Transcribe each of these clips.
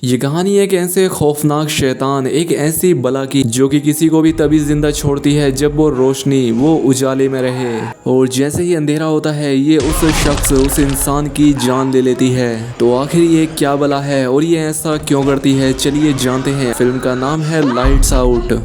ये कहानी एक ऐसे खौफनाक शैतान, एक ऐसी बला की जो कि किसी को भी तभी जिंदा छोड़ती है जब वो रोशनी, वो उजाले में रहे। और जैसे ही अंधेरा होता है ये उस शख्स, उस इंसान की जान ले लेती है। तो आखिर ये क्या बला है और ये ऐसा क्यों करती है, चलिए जानते हैं। फिल्म का नाम है लाइट्स आउट।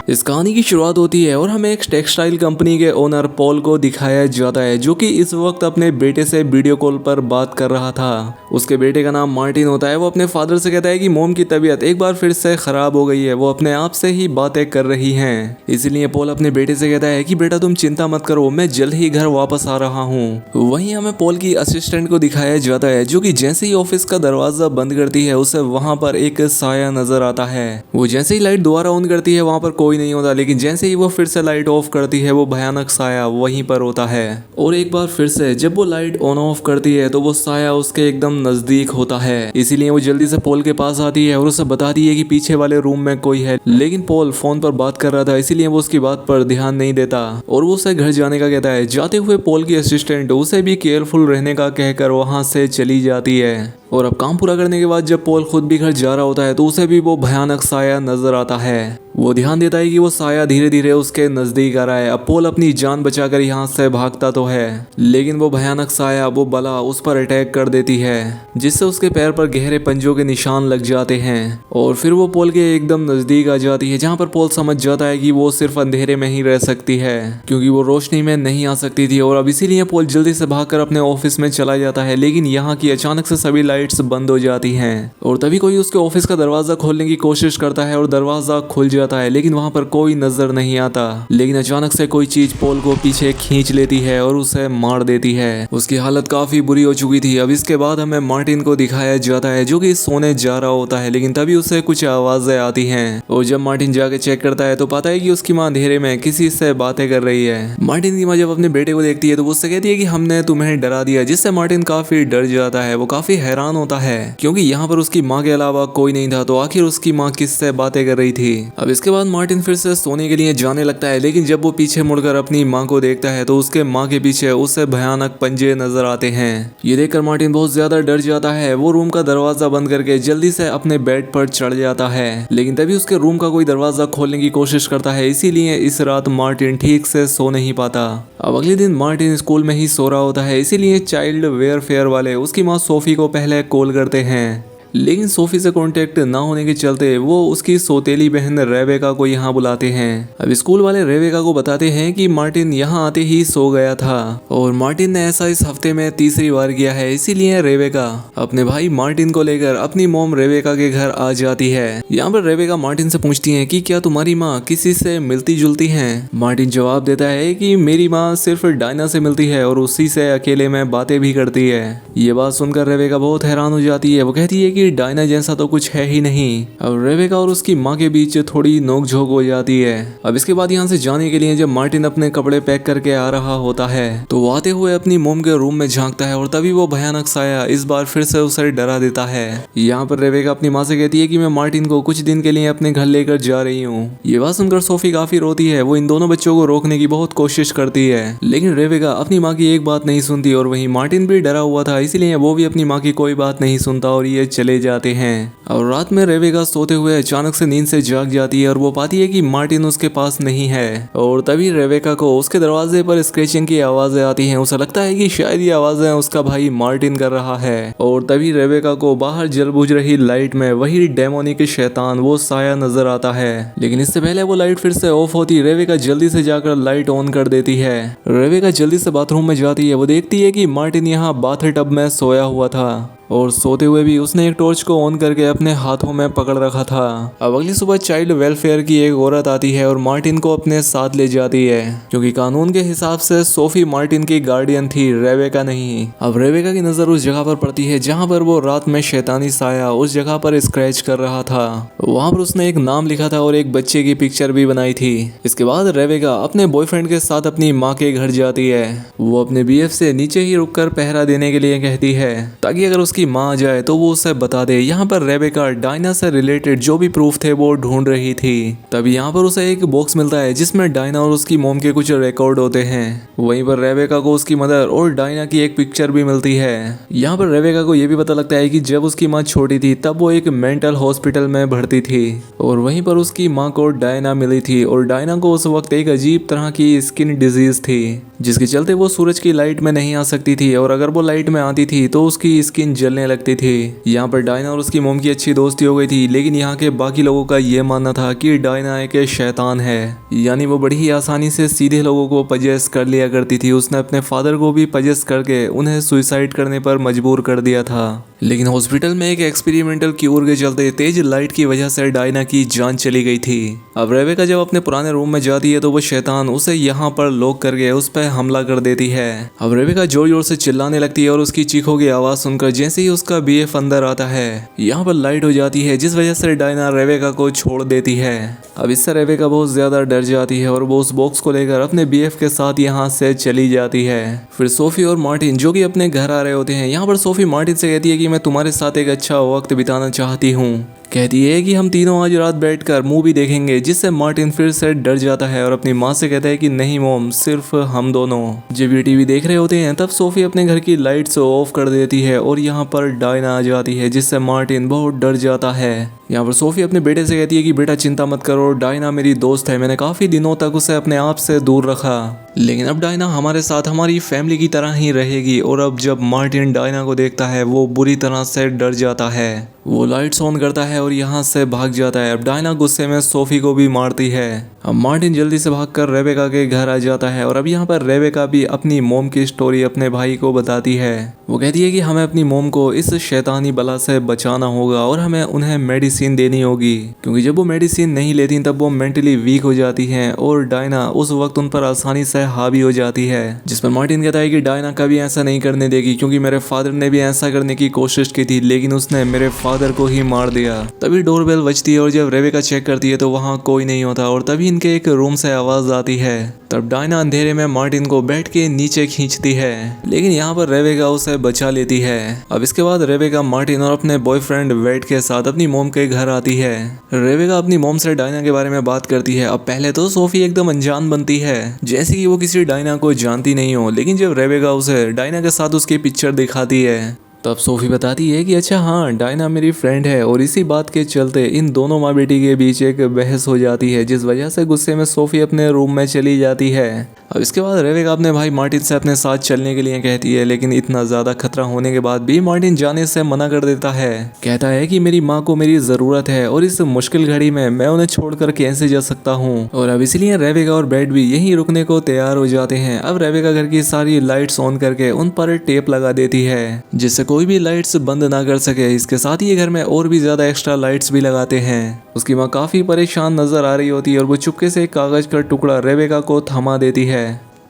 इस कहानी की शुरुआत होती है और हमें एक टेक्सटाइल कंपनी के ओनर पॉल को दिखाया जाता है जो कि इस वक्त अपने बेटे से वीडियो कॉल पर बात कर रहा था। उसके बेटे का नाम मार्टिन होता है। वो अपने फादर से कहता है कि मोम की तबीयत एक बार फिर से खराब हो गई है, वो अपने आप से ही बातें कर रही हैं। इसलिए पॉल अपने बेटे से कहता है कि बेटा तुम चिंता मत करो, मैं जल्द ही घर वापस आ रहा हूँ। वहीं हमें पॉल की असिस्टेंट को दिखाया जाता है जो कि जैसे ही ऑफिस का दरवाजा बंद करती है उसे वहां पर एक साया नजर आता है। वो जैसे ही लाइट दोबारा ऑन करती है वहां पर कोई नहीं होता, लेकिन जैसे ही वो फिर से लाइट ऑफ करती है वो भयानक साया वहीं पर होता है। और एक बार फिर से जब वो लाइट ऑन ऑफ करती है तो वो साया उसके एकदम नजदीक होता है। इसीलिए वो जल्दी से पॉल के पास आती है और उसे बताती है कि पीछे वाले रूम में कोई है। लेकिन पॉल फोन पर बात कर रहा था, इसीलिए वो उसकी बात पर ध्यान नहीं देता और वो उसे घर जाने का कहता है। जाते हुए पॉल की असिस्टेंट उसे भी केयरफुल रहने का कहकर वहां से चली जाती है। और अब काम पूरा करने के बाद जब पॉल खुद भी घर जा रहा होता है तो उसे भी वो भयानक साया नजर आता है। वो ध्यान देता है कि वो साया धीरे धीरे उसके नजदीक आ रहा है। अब पॉल अपनी जान बचाकर यहाँ से भागता तो है, लेकिन वो भयानक साया, वो बला उस पर अटैक कर देती है जिससे उसके पैर पर गहरे पंजों के निशान लग जाते हैं। और फिर वो पॉल के एकदम नजदीक आ जाती है, जहाँ पर पॉल समझ जाता है कि वो सिर्फ अंधेरे में ही रह सकती है क्योंकि वो रोशनी में नहीं आ सकती थी। और अब इसीलिए पॉल जल्दी से भागकर अपने ऑफिस में चला जाता है, लेकिन यहाँ की अचानक से सभी लाइट्स बंद हो जाती हैं। और तभी कोई उसके ऑफिस का दरवाजा खोलने की कोशिश करता है और दरवाजा खुल जाता है, लेकिन वहां पर कोई नजर नहीं आता। लेकिन अचानक से कोई चीज पॉल को पीछे खींच लेती है और उसे मार देती है। उसकी हालत काफी बुरी हो चुकी थी। अब इसके बाद हमें मार्टिन को दिखाया जाता है जो कि सोने जा रहा होता है, लेकिन तभी उसे कुछ आवाजें आती हैं। और जब मार्टिन जाके चेक करता है तो पाता है कि उसकी माँ अंधेरे में किसी से बातें कर रही है। मार्टिन की माँ जब अपने बेटे को देखती है तो वो उससे कहती है कि हमने तुम्हें डरा दिया, जिससे मार्टिन काफी डर जाता है। वो काफी हैरान होता है क्योंकि यहाँ पर उसकी माँ के अलावा कोई नहीं था, तो आखिर उसकी माँ किससे बातें कर रही थी। अब इसके बाद मार्टिन फिर से सोने के लिए जाने लगता है, लेकिन जब वो पीछे मुड़कर अपनी माँ को देखता है तो उसके माँ के पीछे उसे भयानक पंजे नजर आते हैं। ये देखकर मार्टिन बहुत ज्यादा डर जाता है। वो रूम का दरवाजा बंद करके जल्दी से अपने बेड पर चढ़ जाता है, लेकिन तभी उसके रूम का कोई दरवाजा खोलने की कोशिश करता है। इसीलिए इस रात मार्टिन ठीक से सो नहीं पाता। अब अगले दिन मार्टिन स्कूल में ही सो रहा होता है, इसीलिए चाइल्ड वेलफेयर वाले उसकी माँ सोफी को पहले कॉल करते हैं, लेकिन सोफी से कांटेक्ट ना होने के चलते वो उसकी सौतेली बहन रेबेका को यहाँ बुलाते हैं। अब स्कूल वाले रेबेका को बताते हैं कि मार्टिन यहाँ आते ही सो गया था और मार्टिन ने ऐसा इस हफ्ते में तीसरी बार किया है। इसीलिए रेबेका अपने भाई मार्टिन को लेकर अपनी मोम रेबेका के घर आ जाती है। यहाँ पर रेबेका मार्टिन से पूछती है कि क्या तुम्हारी माँ किसी से मिलती जुलती है। मार्टिन जवाब देता है कि मेरी माँ सिर्फ डायना से मिलती है और उसी से अकेले में बातें भी करती है। ये बात सुनकर रेबेका बहुत हैरान हो जाती है। वो कहती है कि डायना जैसा तो कुछ है ही नहीं। अब रेबेका और उसकी माँ के बीच थोड़ी नोकझोंक हो जाती है। अब इसके बाद यहाँ से जाने के लिए जब मार्टिन अपने कपड़े पैक करके आ रहा होता है तो वो आते हुए अपनी मोम के रूम में झांकता है और तभी वो भयानक साया इस बार फिर से उसे डरा देता है। यहाँ पर रेबेका अपनी माँ से कहती है कि मैं मार्टिन को कुछ दिन के लिए अपने घर लेकर जा रही हूँ। ये बात सुनकर सोफी काफी रोती है। वो इन दोनों बच्चों को रोकने की बहुत कोशिश करती है, लेकिन रेबेका अपनी माँ की एक बात नहीं सुनती और वहीं मार्टिन भी डरा हुआ था, इसीलिए वो भी अपनी माँ की कोई बात नहीं सुनता और ये चले जाते हैं। और रात में रेबेका सोते हुए अचानक से नींद से जाग जाती है और वो पाती है कि मार्टिन उसके पास नहीं है। और तभी रेबेका को उसके दरवाजे पर स्क्रैचिंग की आवाजें आती हैं। उसे लगता है कि शायद ये आवाजें उसका भाई मार्टिन कर रहा है। और तभी रेबेका को बाहर जल बुझ रही लाइट में वही डेमोनिक शैतान, वो साया नजर आता है। लेकिन इससे पहले वो लाइट फिर से ऑफ होती, रेबेका जल्दी से जाकर लाइट ऑन कर देती है। रेबेका जल्दी से बाथरूम में जाती है। वो देखती है कि मार्टिन यहाँ बाथटब में सोया हुआ था और सोते हुए भी उसने एक टॉर्च को ऑन करके अपने हाथों में पकड़ रखा था। अब अगली सुबह चाइल्ड वेलफेयर की एक औरत आती है और मार्टिन को अपने साथ ले जाती है, क्योंकि कानून के हिसाब से सोफी मार्टिन की गार्डियन थी, रेबेका नहीं। अब रेबेका की नजर उस जगह पर पड़ती है जहाँ पर वो रात में शैतानी साया उस जगह पर स्क्रैच कर रहा था। वहाँ पर उसने एक नाम लिखा था और एक बच्चे की पिक्चर भी बनाई थी। इसके बाद रेबेका अपने बॉयफ्रेंड के साथ अपनी माँ के घर जाती है। वो अपने बीएफ से नीचे ही रुककर पहरा देने के लिए कहती है ताकि अगर उसकी उसकी माँ आ जाए तो वो उसे बता दे। यहाँ पर रेबेका डायना से रिलेटेड जो भी प्रूफ थे वो ढूंढ रही थी। तभी यहाँ पर उसे एक बॉक्स मिलता है जिसमें डायना और उसकी मॉम के कुछ रिकॉर्ड होते हैं। वहीं पर रेबेका को उसकी मदर और डायना की एक पिक्चर भी मिलती है। यहाँ पर रेबेका को यह भी पता लगता है कि जब उसकी माँ छोटी थी तब वो एक मेंटल हॉस्पिटल में भर्ती थी और वहीं पर उसकी माँ को डायना मिली थी और डायना को उस वक्त एक अजीब तरह की स्किन डिजीज थी जिसके चलते वो सूरज की लाइट में नहीं आ सकती थी और अगर वो लाइट में आती थी तो उसकी स्किन जलने लगती थी। यहाँ पर डायना और उसकी मॉम की अच्छी दोस्ती हो गई थी, लेकिन यहाँ के बाकी लोगों का ये मानना था कि डायना एक शैतान है, यानी वो बड़ी ही आसानी से सीधे लोगों को पजेस कर लिया करती थी। उसने अपने फादर को भी पजेस करके उन्हें सुसाइड करने पर मजबूर कर दिया था। लेकिन हॉस्पिटल में एक एक्सपेरिमेंटल क्यूर के चलते तेज लाइट की वजह से डायना की जान चली गई थी। अब रेबेका जब अपने पुराने रूम में जाती है तो वो शैतान उसे यहाँ पर लॉक करके उस पर हमला कर देती है। अब रेबेका जोर जोर से चिल्लाने लगती है और उसकी चीखों की आवाज सुनकर जैसे ही उसका बीएफ अंदर आता है यहाँ पर लाइट हो जाती है जिस वजह से डायना रेबेका को छोड़ देती है। अब इससे रेबेका बहुत ज्यादा डर जाती है और वो उस बॉक्स को लेकर अपने बीएफ के साथ यहाँ से चली जाती है। फिर सोफी और मार्टिन जो कि अपने घर आ रहे होते हैं, यहाँ पर सोफी मार्टिन से कहती है कि मैं तुम्हारे साथ एक अच्छा वक्त बिताना चाहती हूँ। कहती है कि हम तीनों आज रात बैठकर मूवी देखेंगे, जिससे मार्टिन फिर से डर जाता है और अपनी माँ से कहता है कि नहीं मॉम, सिर्फ हम दोनों। जब ये टीवी देख रहे होते हैं तब सोफी अपने घर की लाइट्स ऑफ कर देती है और यहाँ पर डायना आ जाती है जिससे मार्टिन बहुत डर जाता है। यहाँ पर सोफी अपने बेटे से कहती है कि बेटा चिंता मत करो, डायना मेरी दोस्त है, मैंने काफी दिनों तक उसे अपने आप से दूर रखा, लेकिन अब डायना हमारे साथ हमारी फैमिली की तरह ही रहेगी। और अब जब मार्टिन डायना को देखता है वो बुरी तरह से डर जाता है, वो लाइट्स ऑन करता है और यहाँ से भाग जाता है। अब डायना गुस्से में सोफी को भी मारती है। अब मार्टिन जल्दी से भागकर रेबेका के घर आ जाता है और अब यहाँ पर रेबेका भी अपनी मॉम की स्टोरी अपने भाई को बताती है। वो कहती है कि हमें अपनी मॉम को इस शैतानी बला से बचाना होगा और हमें उन्हें मेडिसिन देनी होगी, क्योंकि जब वो मेडिसिन नहीं लेती तब वो मेंटली वीक हो जाती हैं और डायना उस वक्त उन पर आसानी से हावी हो जाती है। जिस पर मार्टिन कहता है कि डायना कभी ऐसा नहीं करने देगी, क्योंकि मेरे फादर ने भी ऐसा करने की कोशिश की थी लेकिन उसने मेरे फादर को ही मार दिया। तभी डोरबेल बजती है और जब रेबेका चेक करती है तो वहाँ कोई नहीं होता और तभी इनके एक रूम से आवाज आती है। तब डायना अंधेरे में मार्टिन को बैठ के नीचे खींचती है, लेकिन यहाँ पर रेबेका उसे बचा लेती है। अब इसके बाद रेबेका मार्टिन और अपने बॉयफ्रेंड वेड के साथ अपनी मॉम के घर आती है। रेबेका अपनी मॉम से डायना के बारे में बात करती है। अब पहले तो सोफी एकदम अनजान बनती है, जैसे कि वो किसी डायना को जानती नहीं हो, लेकिन जब रेबेका उसे डायना के साथ उसकी पिक्चर दिखाती है तब सोफी बताती है कि अच्छा हाँ, डायना मेरी फ्रेंड है। और इसी बात के चलते इन दोनों माँ बेटी के बीच एक बहस हो जाती है, जिस वजह से गुस्से में सोफी अपने रूम में चली जाती है। अब इसके बाद रेबेका अपने भाई मार्टिन से अपने साथ चलने के लिए कहती है, लेकिन इतना ज़्यादा खतरा होने के बाद भी मार्टिन जाने से मना कर देता है। कहता है कि मेरी माँ को मेरी ज़रूरत है और इस मुश्किल घड़ी में मैं उन्हें छोड़कर कैसे जा सकता हूँ। और अब इसलिए रेबेका और बेड भी यहीं रुकने को तैयार हो जाते हैं। अब रेबेका घर की सारी लाइट्स ऑन करके उन पर टेप लगा देती है, जिससे कोई भी लाइट्स बंद ना कर सके। इसके साथ ही ये घर में और भी ज्यादा एक्स्ट्रा लाइट्स भी लगाते हैं। उसकी माँ काफी परेशान नजर आ रही होती है और वो चुपके से एक कागज का टुकड़ा रेबेका को थमा देती है।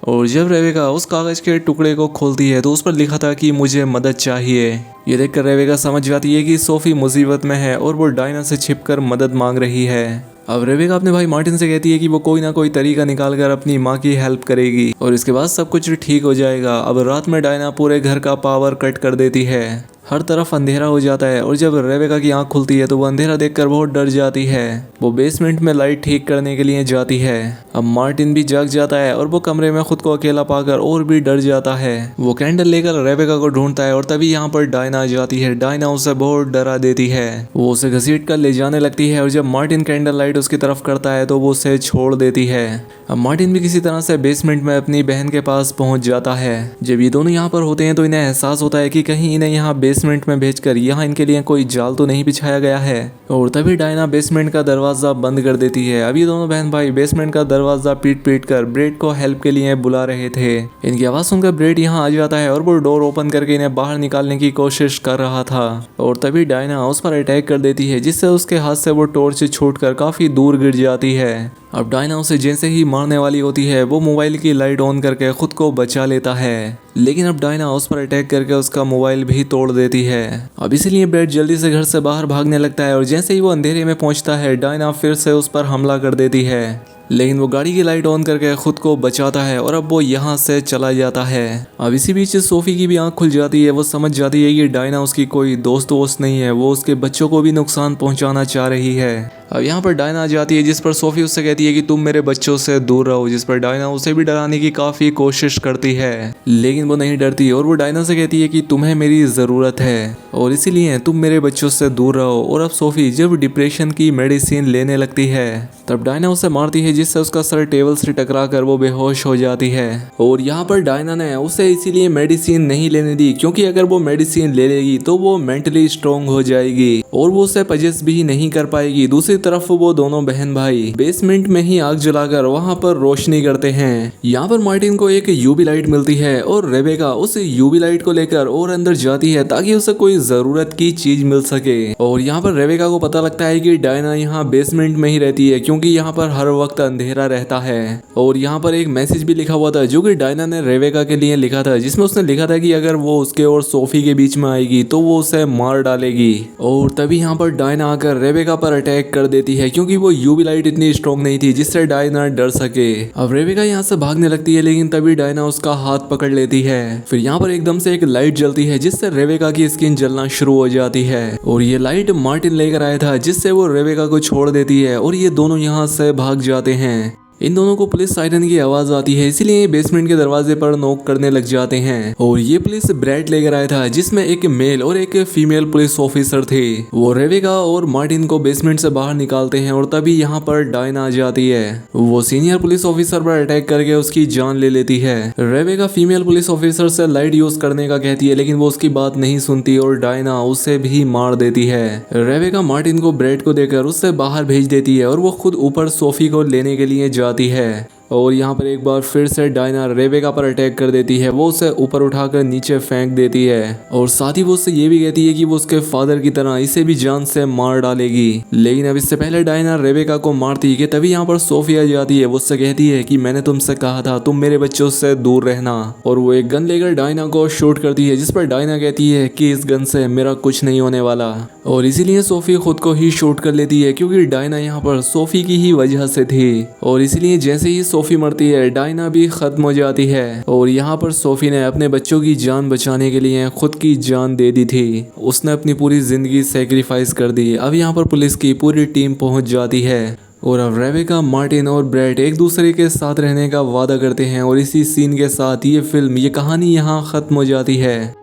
और जब रेबेका उस कागज के टुकड़े को खोलती है तो उस पर लिखा था कि मुझे मदद चाहिए। ये देखकर रेबेका समझ जाती है कि सोफी मुसीबत में है और वो डायना से छिपकर मदद मांग रही है। अब रेबेका अपने भाई मार्टिन से कहती है कि वो कोई ना कोई तरीका निकाल कर अपनी माँ की हेल्प करेगी और इसके बाद सब कुछ ठीक हो जाएगा। अब रात में डायना पूरे घर का पावर कट कर देती है, हर तरफ अंधेरा हो जाता है और जब रेबेका की आंख खुलती है तो वो अंधेरा देखकर बहुत डर जाती है। वो बेसमेंट में लाइट ठीक करने के लिए जाती है। अब मार्टिन भी जाग जाता है और वो कमरे में खुद को अकेला पाकर और भी डर जाता है। वो कैंडल लेकर रेबेका को ढूंढता है और तभी यहाँ पर डायना आ जाती है। डायना उसे बहुत डरा देती है, वो उसे घसीट कर ले जाने लगती है और जब मार्टिन कैंडल लाइट उसकी तरफ करता है तो वो उसे छोड़ देती है। अब मार्टिन भी किसी तरह से बेसमेंट में अपनी बहन के पास पहुंच जाता है। जब ये दोनों यहाँ पर होते हैं तो इन्हें एहसास होता है कि कहीं इन्हें यहाँ बेसमेंट में भेजकर यहाँ इनके लिए कोई जाल तो नहीं बिछाया गया है। और तभी डायना बेसमेंट का दरवाजा बंद कर देती है। अब ये दोनों बहन भाई बेसमेंट का दरवाजा पीट पीट कर ब्रेड को हेल्प के लिए बुला रहे थे। इनकी आवाज सुनकर ब्रेड यहाँ आ जाता है और वो डोर ओपन करके इन्हें बाहर निकालने की कोशिश कर रहा था। और तभी डायना उस पर अटैक कर देती है, जिससे उसके हाथ से वो टॉर्च छूटकर काफी दूर गिर जाती है। अब डायना उसे जैसे ही मारने वाली होती है वो मोबाइल की लाइट ऑन करके खुद को बचा लेता है, लेकिन अब डायना उस पर अटैक करके उसका मोबाइल भी तोड़ देती है। अब इसलिए ब्रेड जल्दी से घर से बाहर भागने लगता है और जैसे ही वो अंधेरे में पहुंचता है डायना फिर से उस पर हमला कर देती है। लेकिन वो गाड़ी की लाइट ऑन करके खुद को बचाता है और अब वो यहाँ से चला जाता है। अब इसी बीच सोफी की भी आंख खुल जाती है। वो समझ जाती है कि डायना उसकी कोई दोस्त नहीं है, वो उसके बच्चों को भी नुकसान पहुंचाना चाह रही है। अब यहाँ पर डायना आ जाती है जिस पर सोफी उससे कहती है कि तुम मेरे बच्चों से दूर रहो, जिस पर डायना उसे भी डराने की काफ़ी कोशिश करती है, लेकिन वो नहीं डरती और वो डायना से कहती है कि तुम्हें मेरी ज़रूरत है और इसीलिए तुम मेरे बच्चों से दूर रहो। और अब सोफी जब डिप्रेशन की मेडिसिन लेने लगती है तब डायना उसे मारती है जिससे उसका सर टेबल से टकरा कर वो बेहोश हो जाती है। और यहाँ पर डायना ने उसे इसीलिए मेडिसिन नहीं लेने दी क्योंकि अगर वो मेडिसिन ले लेगी तो वो मेंटली स्ट्रोंग हो जाएगी और वो उसे पजेस भी नहीं कर पाएगी। दूसरी तरफ वो दोनों बहन भाई बेसमेंट में ही आग जलाकर वहाँ पर रोशनी करते हैं। यहाँ पर मार्टिन को एक यूवी लाइट मिलती है और रेबेका उस यूवी लाइट को लेकर और अंदर जाती है ताकि उसे कोई जरूरत की चीज मिल सके। और यहाँ पर रेबेका को पता लगता है कि डायना यहाँ बेसमेंट में ही रहती है क्योंकि यहाँ पर हर वक्त अंधेरा रहता है। और यहाँ पर एक मैसेज भी लिखा हुआ था जो कि डायना ने रेबेका के लिए लिखा था, जिसमें उसने लिखा था कि अगर वो उसके और सोफी के बीच में आएगी तो वो उसे मार डालेगी। और तभी यहाँ पर डायना आकर रेबेका पर अटैक कर देती है क्योंकि वो यूवी लाइट इतनी स्ट्रॉन्ग नहीं थी जिससे डायना डर सके। अब रेबेका यहाँ से भागने लगती है लेकिन तभी डायना उसका हाथ पकड़ लेती है। फिर यहाँ पर एकदम से एक लाइट जलती है जिससे रेबेका की स्किन जलना शुरू हो जाती है और ये लाइट मार्टिन लेकर आया था जिससे वो रेबेका को छोड़ देती है और ये दोनों यहाँ से भाग जाते हैं। इन दोनों को पुलिस सायरन की आवाज आती है इसीलिए बेसमेंट के दरवाजे पर नॉक करने लग जाते हैं। और ये पुलिस ब्रैट लेकर आया था जिसमें एक मेल और एक फीमेल पुलिस ऑफिसर थे। वो रेबेका और मार्टिन को बेसमेंट से बाहर निकालते हैं और तभी यहाँ पर डायना आ जाती है। वो सीनियर पुलिस ऑफिसर पर अटैक करके उसकी जान ले लेती है। रेबेका फीमेल पुलिस ऑफिसर से लाइट यूज करने का कहती है लेकिन वो उसकी बात नहीं सुनती और डायना उसे भी मार देती है। रेबेका मार्टिन को ब्रैट को देकर उससे बाहर भेज देती है और वो खुद ऊपर सोफी को लेने के लिए जाती है। और यहाँ पर एक बार फिर से डायना रेबेका पर अटैक कर देती है। वो उसे ऊपर उठाकर नीचे फेंक देती है और साथ ही वो उससे ये भी कहती है कि वो उसके फादर की तरह इसे भी जान से मार डालेगी। लेकिन अब इससे पहले डायना रेबेका को मारती है तभी यहाँ पर सोफी आ जाती है। वो उससे कहती है कि मैंने तुमसे कहा था तुम मेरे बच्चों से दूर रहना। और वो एक गन लेकर डायना को शूट करती है जिस पर डायना कहती है कि इस गन से मेरा कुछ नहीं होने वाला। और इसीलिए सोफी खुद को ही शूट कर लेती है क्योंकि डायना यहाँ पर सोफी की ही वजह से थी। और इसीलिए जैसे ही सोफी मरती है डायना भी खत्म हो जाती है। और यहाँ पर सोफी ने अपने बच्चों की जान बचाने के लिए खुद की जान दे दी थी। उसने अपनी पूरी जिंदगी सेक्रीफाइस कर दी। अब यहाँ पर पुलिस की पूरी टीम पहुंच जाती है और अब रेबेका, मार्टिन और ब्रैट एक दूसरे के साथ रहने का वादा करते हैं। और इसी सीन के साथ ये फिल्म, ये कहानी यहाँ खत्म हो जाती है।